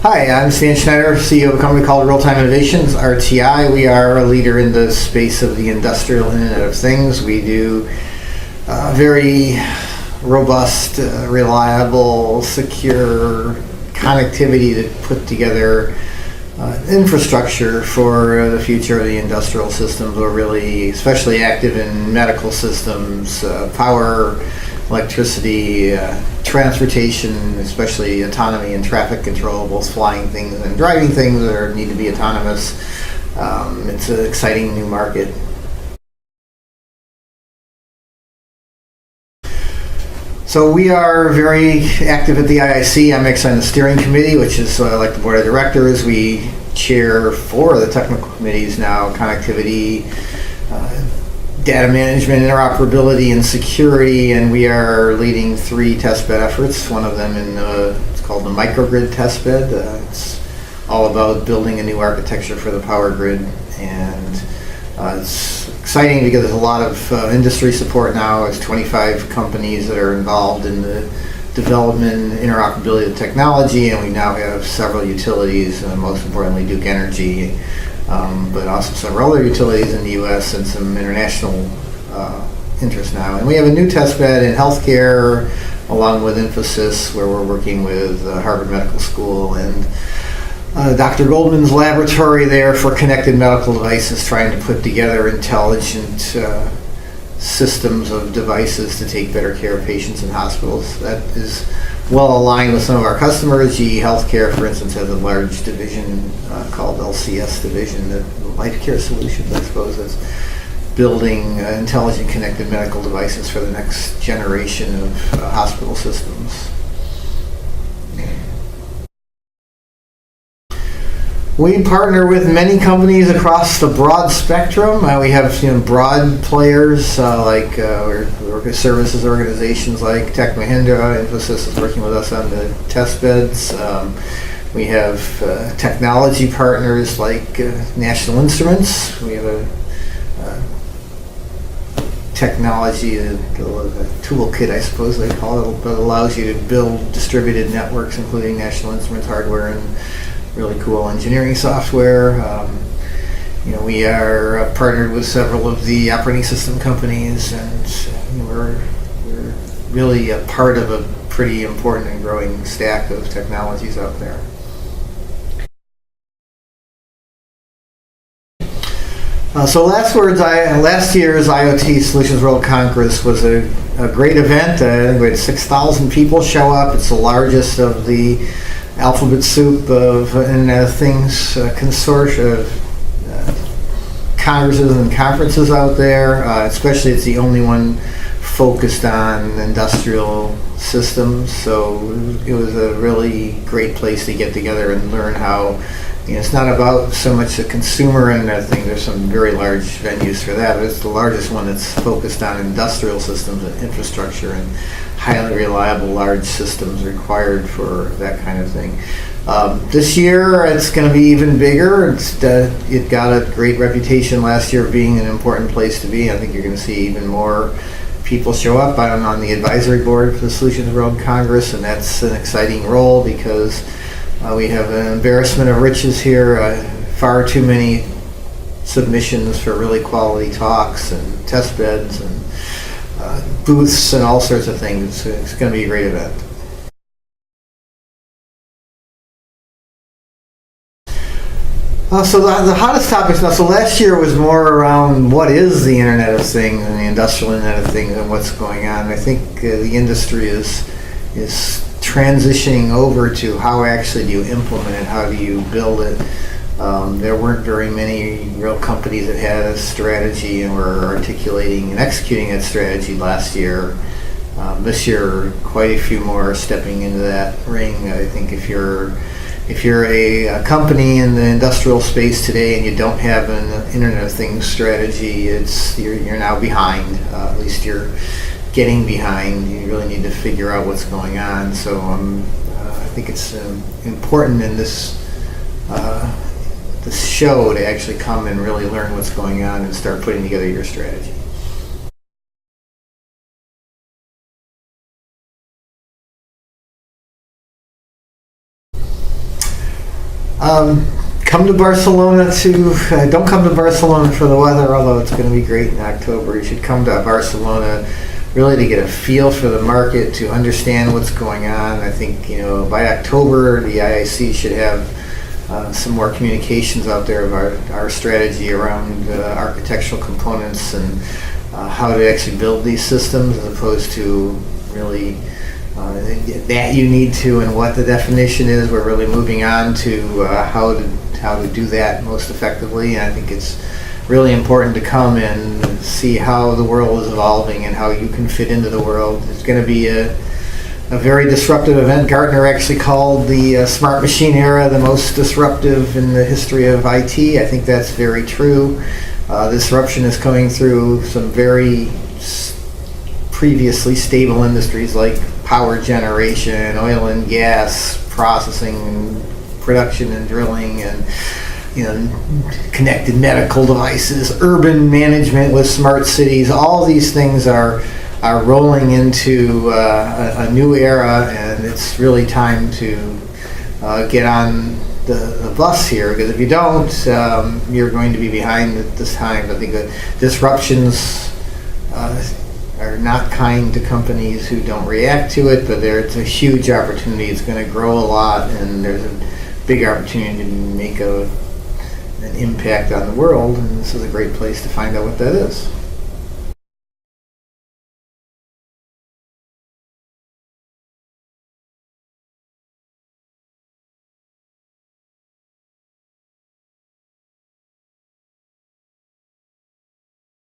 Hi, I'm Stan Schneider, CEO of a company called Real-Time Innovations, RTI. We are a leader in the space of the industrial Internet of Things. We do very robust, reliable, secure connectivity to put together infrastructure for the future of the industrial systems. We're really especially active in medical systems, power, electricity, transportation, especially autonomy and traffic control, both flying things and driving things that need to be autonomous. It's an exciting new market. So we are very active at the IIC. I'm actually on the steering committee, which is like the board of directors. We chair 4 of the technical committees now: connectivity, data management, interoperability, and security, and we are leading 3 testbed efforts. One of them it's called the microgrid testbed. It's all about building a new architecture for the power grid, and it's exciting because there's a lot of industry support now. There's 25 companies that are involved in the development and interoperability of technology, and we now have several utilities, most importantly Duke Energy, but also several other utilities in the U.S. and some international interest now. And we have a new testbed in healthcare, along with Infosys, where we're working with Harvard Medical School and Dr. Goldman's laboratory there for connected medical devices, trying to put together intelligent systems of devices to take better care of patients in hospitals. That is well aligned with some of our customers. GE Healthcare, for instance, has a large division called LCS division, the Life Care Solutions, I suppose, is building intelligent connected medical devices for the next generation of hospital systems. We partner with many companies across the broad spectrum. We have broad players like we work with services organizations like Tech Mahindra. Infosys is working with us on the test beds. We have technology partners like National Instruments. We have a technology, a toolkit, I suppose they call it, that allows you to build distributed networks, including National Instruments hardware and really cool engineering software. We are partnered with several of the operating system companies, and we're really a part of a pretty important and growing stack of technologies out there. So last year's IoT Solutions World Congress was a great event. We had 6,000 people show up. It's the largest of the alphabet soup of Internet of Things consortia of congresses and conferences out there. Especially, it's the only one focused on industrial systems. So it was a really great place to get together and learn how. It's not about so much the consumer Internet thing. There's some very large venues for that, but it's the largest one that's focused on industrial systems and infrastructure and highly reliable large systems required for that kind of thing. This year it's going to be even bigger. It got a great reputation last year of being an important place to be. I think you're going to see even more people show up. I'm on the advisory board for the Solutions World Congress, and that's an exciting role because we have an embarrassment of riches here. Far too many submissions for really quality talks and test beds and booths and all sorts of things. It's going to be a great event. So the hottest topics now. So last year was more around what is the Internet of Things and the industrial Internet of Things and what's going on. I think the industry is transitioning over to how actually do you implement it, how do you build it. There weren't very many real companies that had a strategy and were articulating and executing that strategy last year. This year, quite a few more are stepping into that ring. I think if you're a company in the industrial space today and you don't have an Internet of Things strategy, you're now behind. At least you're getting behind. You really need to figure out what's going on. So I think it's important in this show to actually come and really learn what's going on and start putting together your strategy. Come to Barcelona don't come to Barcelona for the weather, although it's going to be great in October. You should come to Barcelona really to get a feel for the market, to understand what's going on. I think, by October, the IIC should have some more communications out there of our strategy around architectural components and how to actually build these systems, as opposed to really that you need to and what the definition is. We're really moving on to how to do that most effectively. And I think it's really important to come and see how the world is evolving and how you can fit into the world. It's going to be a very disruptive event. Gartner actually called the smart machine era the most disruptive in the history of IT. I think that's very true. Disruption is coming through some very previously stable industries like power generation, oil and gas processing, production and drilling, and connected medical devices, urban management with smart cities. All these things are rolling into a new era, and it's really time to get on the bus here, because if you don't, you're going to be behind at this time. I think that disruptions are not kind to companies who don't react to it, but it's a huge opportunity. It's going to grow a lot, and there's a big opportunity to make an impact on the world, and this is a great place to find out what that is.